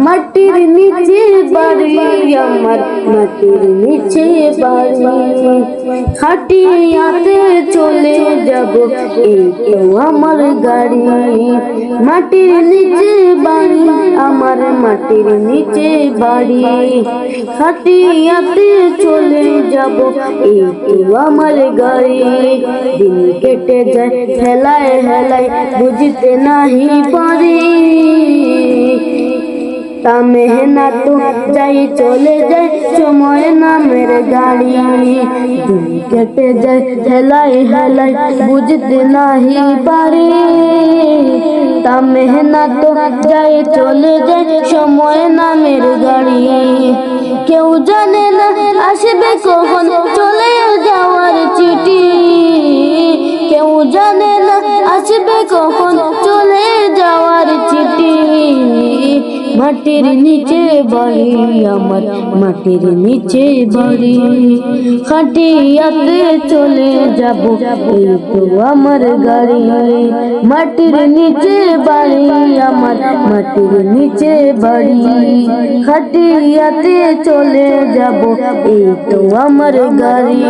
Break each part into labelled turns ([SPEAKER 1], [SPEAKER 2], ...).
[SPEAKER 1] মাটির নিচে বাড়ি আমার, মাটির নিচে বাড়ি। খাটিয়াতে চলে যাব, এই তো আমার গাড়ি। মাটির নিচে বাড়ি আমার, মাটির নিচে বাড়ি। খাটিয়াতে চলে যাব, এই তো আমার গাড়ি। দিন কেটে যায় হেলায় হেলায়, বুঝতে নাহি পারি। তা মেহনত যাই চলে যায়, সময় নামের গাড়ি। দিন কেটে যায় হেলায় হেলায়, বুঝতে নাহি পারি। তা মেহনত যাই চলে যায়, সময় নামের গাড়ি। কেউ জানে না আসবে কখন চলে যাওয়ার চিঠি। কেউ জানে না আসবে কখন চলে যাওয়ার চিঠি। মাটির নিচে বাড়ি আমার, মাটির নিচে বাড়ি। খাটিয়াতে চলে যাব, এই তো আমার গাড়ি। মাটির নিচে বাড়ি আমার, মাটির নিচে বাড়ি। খাটিয়াতে চলে যাব, এই তো আমার গাড়ি।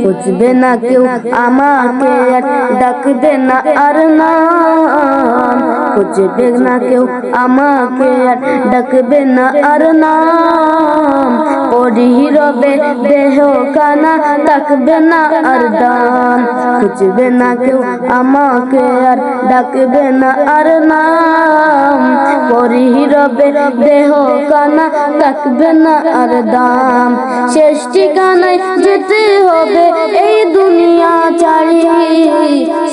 [SPEAKER 1] বুঝবে না কেউ আমাকে আর, ডাকবে না আর নাম। বুঝবে না কেউ আমাকে আর, ডাকবে না আর নাম। পড়ি রবে দেহ কানা, ডাকবে না আর দাম। বুঝবে না কেউ আমাকে আর, ডাকবে না আর নাম। পড়ি রবে দেহ কানা, ডাকবে না আর দাম। শেষ ঠিকানায় যেতে হবে এই দুনিয়া ছাড়ি।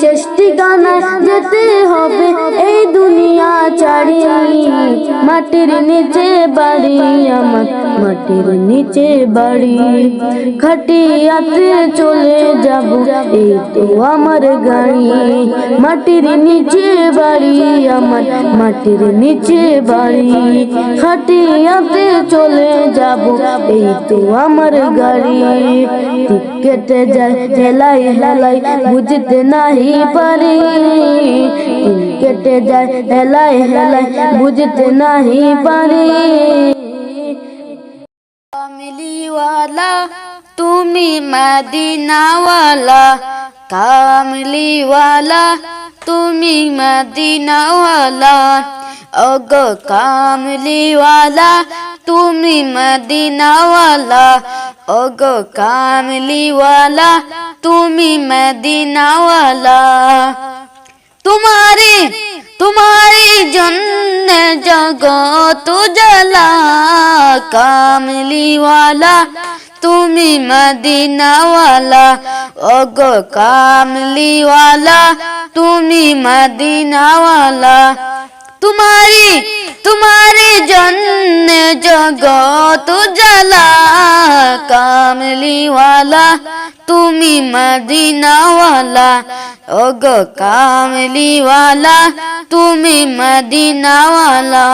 [SPEAKER 1] শেষ ঠিকানায় যেতে হবে এই দুনিয়া ছাড়ি। মাটির নিচে বাড়ি আমার, মাটির নিচে বাড়ি। খাটিয়াতে চলে যাব, এই তো আমার গাড়ি। মাটির নিচে বাড়ি আমার, মাটির নিচে বাড়ি। খাটিয়াতে চলে যাব, এই তো আমার গাড়ি। কেটে যায় হেলাই হেলাই, বুঝতে নাহি পারি। কেটে যায় হেলাই হেলাই, বুঝতে নাহি পারি।
[SPEAKER 2] কামলিওয়ালা তুমি মদিনাওয়ালা, কামলিওয়ালা তুমি মদিনাওয়ালা। ওগো কামলিওয়ালা তুমি মদিনাওয়ালা। ওগো কামলিওয়ালা তুমি মদিনাওয়ালা। तुम्हारी तुम्हारी जन्नत जगत जला। कामली वाला तुम्ही मदीना वाला। ओगो कामली वाला तुम्ही मदीना वाला। तुम्हारी तुम्हारी जन्नत जगत जला। कामली वाला तुम्ही मदीना वाला। ओगो कामली वाला तुम्ही मदीना वाला।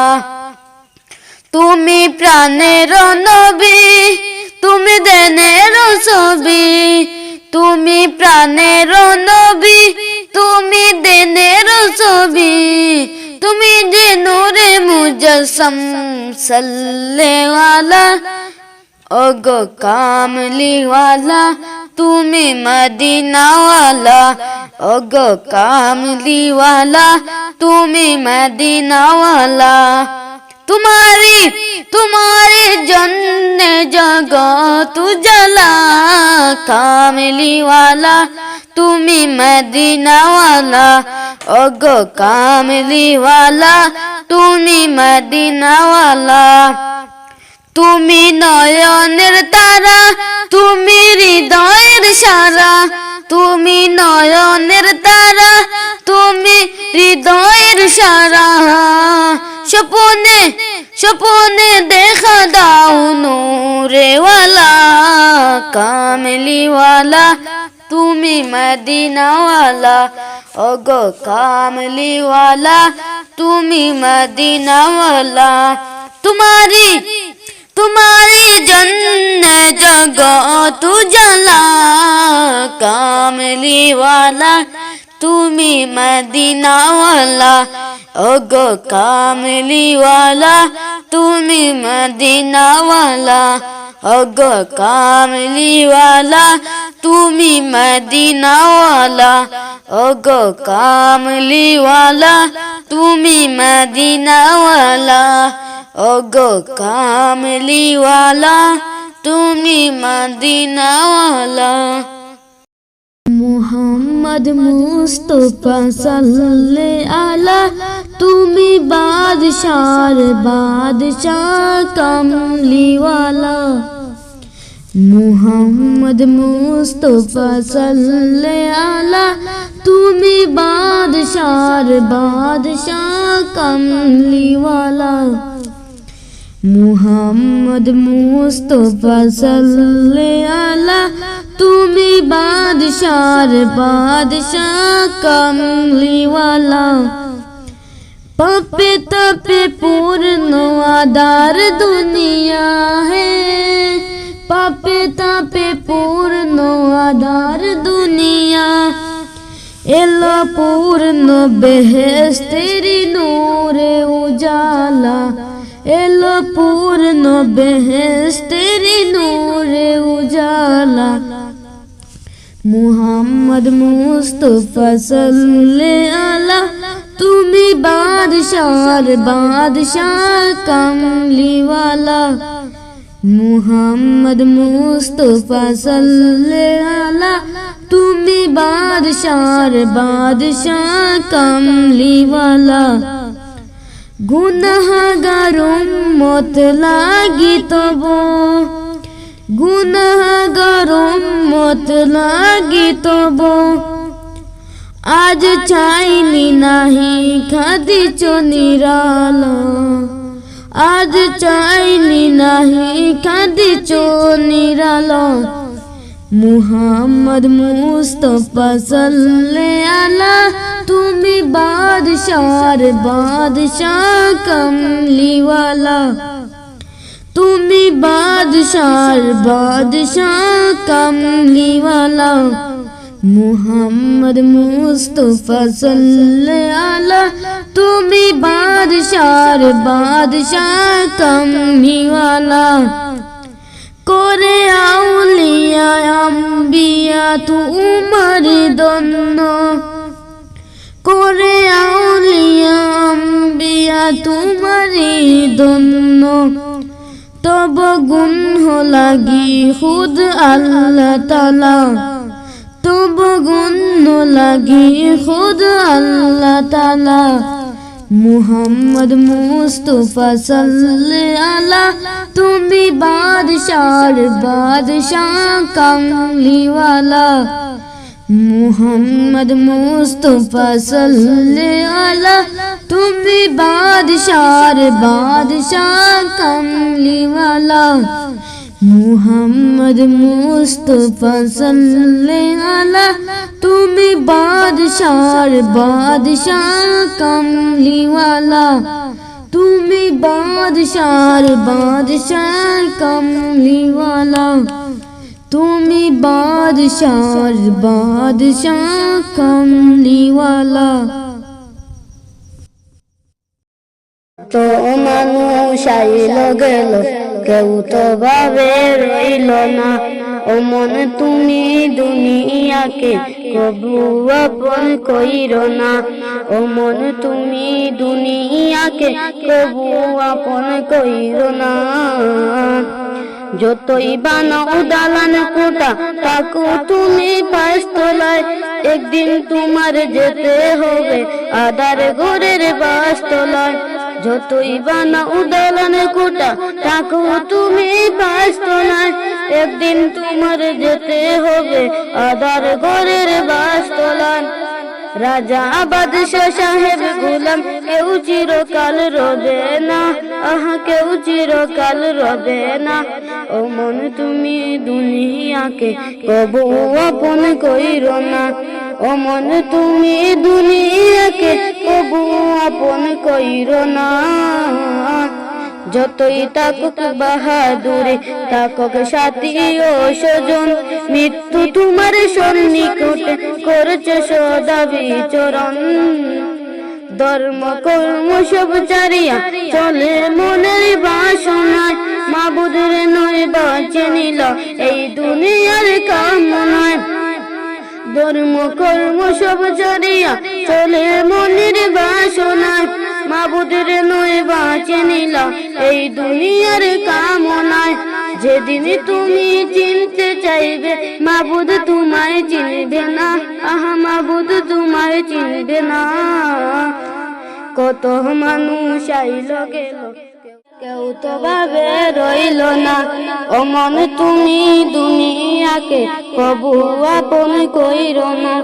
[SPEAKER 2] তুমি প্রাণের নবী, তুমি দেনের ছবি। তুমি প্রাণের নবী, তুমি দেনের ছবি। তুমি যে নূরে মুজসম সাল্লেওয়ালা। ওগো কামলি ওয়ালা তুমি মদিনা ওয়ালা। ওগো কামলি ওয়ালা তুমি মদিনা ওয়ালা। तुम्हारी तुम्हारे जन्ने जगत जला। कामली वाला तुम्ही मदीना वाला। ओगो कामली वाला तुम्ही मदीना वाला। তুমি নয়নের তারা, তুমি হৃদয়ের সারা। তুমি নয়নের তারা, তুমি হৃদয়ের সারা। স্বপনে স্বপনে দেখা দাও নূরেওয়ালা। কামলিওয়ালা তুমি মদিনাওয়ালা। ওগো কামলিওয়ালা তুমি মদিনাওয়ালা। तुम्हारी तुम्हारी जन्नत जगत जला। कामली वाला তুমি মদিনাওয়ালা ওগো কামলিওয়ালা তুমি মদিনাওয়ালা ওগো কামলিওয়ালা তুমি মদিনাওয়ালা ওগো কামলিওয়ালা তুমি মদিনাওয়ালা ওগো কামলিওয়ালা তুমি মদিনাওয়ালা।
[SPEAKER 1] মুহাম্মদ মুস্তফা সাল্লাল্লাহু আলা তুমি বাদশার বাদশাহ কামলিওয়ালা। মুহাম্মদ মুস্তফা সাল্লাল্লাহু আলা তুমি বাদশার বাদশাহ কামলিওয়ালা। মুহাম্মদ মুস্তফা সাল্লাল্লাহু আলা তুমি বাদশার বাদশাহ কামলিওয়ালা। পাপে তাপে পূর্ণ আদার দুনিয়া হে পাপে তাপে পূর্ণ আদার দুনিয়া। এলো পূর্ণ বেহেশতেরি নূরে উজালা এলো পূর্ণ বেহেশতেরি নূরে উজালা। মুহাম্মদ মুস্তফা সাল্লাল্লাহু আলা তুমি বাদশার বাদশাহ কামলিওয়ালা। মুহাম্মদ মুস্তফা সাল্লাল্লাহু আলা তুমি বাদশার বাদশাহ কামলিওয়ালা। গুনাহগার উম্মত লাগি তব গুনাহগার উম্মত লাগি তব আজ চাইনি নাহি খাদিছ নিরালা আজ চাইনি নাহি খাদিছ নিরালা। মুহাম্মদ মুস্তফা সাল্লাল্লাহু আলা তুমি বাদশার বাদশাহ কামলিওয়ালা। তুমি বাদশার বাদশাহ কামলিওয়ালা। মুহাম্মদ মুস্তফা সাল্লাল্লাহু আলা তুমি বাদশার বাদশাহ কামলিওয়ালা। করে আউলিয়া আম্বিয়া তোমার দন্ন করে আউলিয়া আম্বিয়া তোমার দন্ন। তব গুণ লাগি খুদ আল্লাহ তাআলা তব গুণ লাগি খুদ আল্লাহ তাআলা। মুহাম্মদ মুস্তফা সাল্লাল্লাহু আলা তুমি বাদশার বাদশাহ কামলিওয়ালা। মুহাম্মদ মুস্তফা সাল্লাল্লাহু আলা তুমি বাদশার বাদশাহ কামলিওয়ালা। মুহাম্মদ মুস্তফা সাল্লাল্লাহু আলা তুমি বাদশার বাদশাহ কামলিওয়ালা। তুমি বাদশার বাদশাহ কামলিওয়ালা। তুমি বাদশার বাদশাহ কামলিওয়ালা। তো মানুষ আইল গেল কেউ তো ভাবে রইল না। ও মন তুমি দুনিয়াকে কবু আপন কইর না। ও মন তুমি দুনিয়াকে কবু আপন কইর না। যতই বানাও দালান কোটা তাকু তুমি পাঁচতলায়। একদিন তোমার যেতে হবে আদার ঘরের বাসতলায়। যতই বানাও দালান কোটা তাকু তুমি পাঁচতলায়। একদিন তোমার যেতে হবে আদার ঘরের বাসতলায়। রাজা বাদশাহ সাহেব গোলাম কেউ চিরকাল রবে না। আহা কেউ চিরকাল রবে না। ও মন তুমি দুনিয়াকে কবু আপন কইর না। ও মন তুমি দুনিয়াকে কবু আপন কইর না। যতই তাকুক বাহাদুরে তাকুক সাথী ও স্বজন, মৃত্যু তোমার সন্নিকটে করছে সদা বিচরণ। ধর্ম কর্ম সব চারিয়া চলে মনের বাসনায়, মাবুদের নয় বাঁচে নিল এই দুনিয়ার কামনায়। ধর্ম কর্ম সব চারিয়া চলে মনের বাসনায়, মাবুদের নয় বাঁচে নিল এই দুনিয়ার কামনায়। যেদিন তুমি চিনতে চাইবে মাবুদ তোমায় চিনবে না, আহা মাবুদ তোমায় চিনবে না। কত মানুষ আইল গেল কেউ তো ভাবে রইল না, ও মন তুমি দুনিয়াকে কবু আপন কইরো না।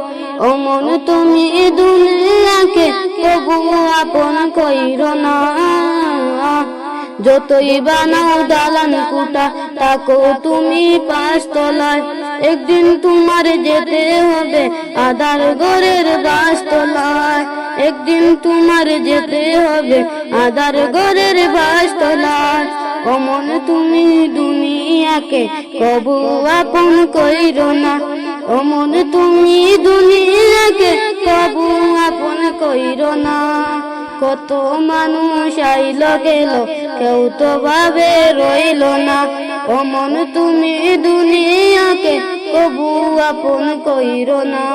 [SPEAKER 1] ও মন তুমি দুনিয়াকে কবু আপন কইরো না। যতই বানাও দালান কুটা তাকো তুমি 5 তলায়, একদিন তোমার যেতে হবে আধার ঘরের 5 তলায়। একদিন তোমার যেতে হবে আধার ঘরের 5 তলায়। ও মন তুমি দুনিয়াকে কবু আপন কইরো না, ও মন তুমি দুনিয়াকে কবু আপন কইরো না। কত মানুষ আইল গেল কেউ তো ভাবে রইল না, ও মন তুমি দুনিয়াকে কবু আপন কইরো না।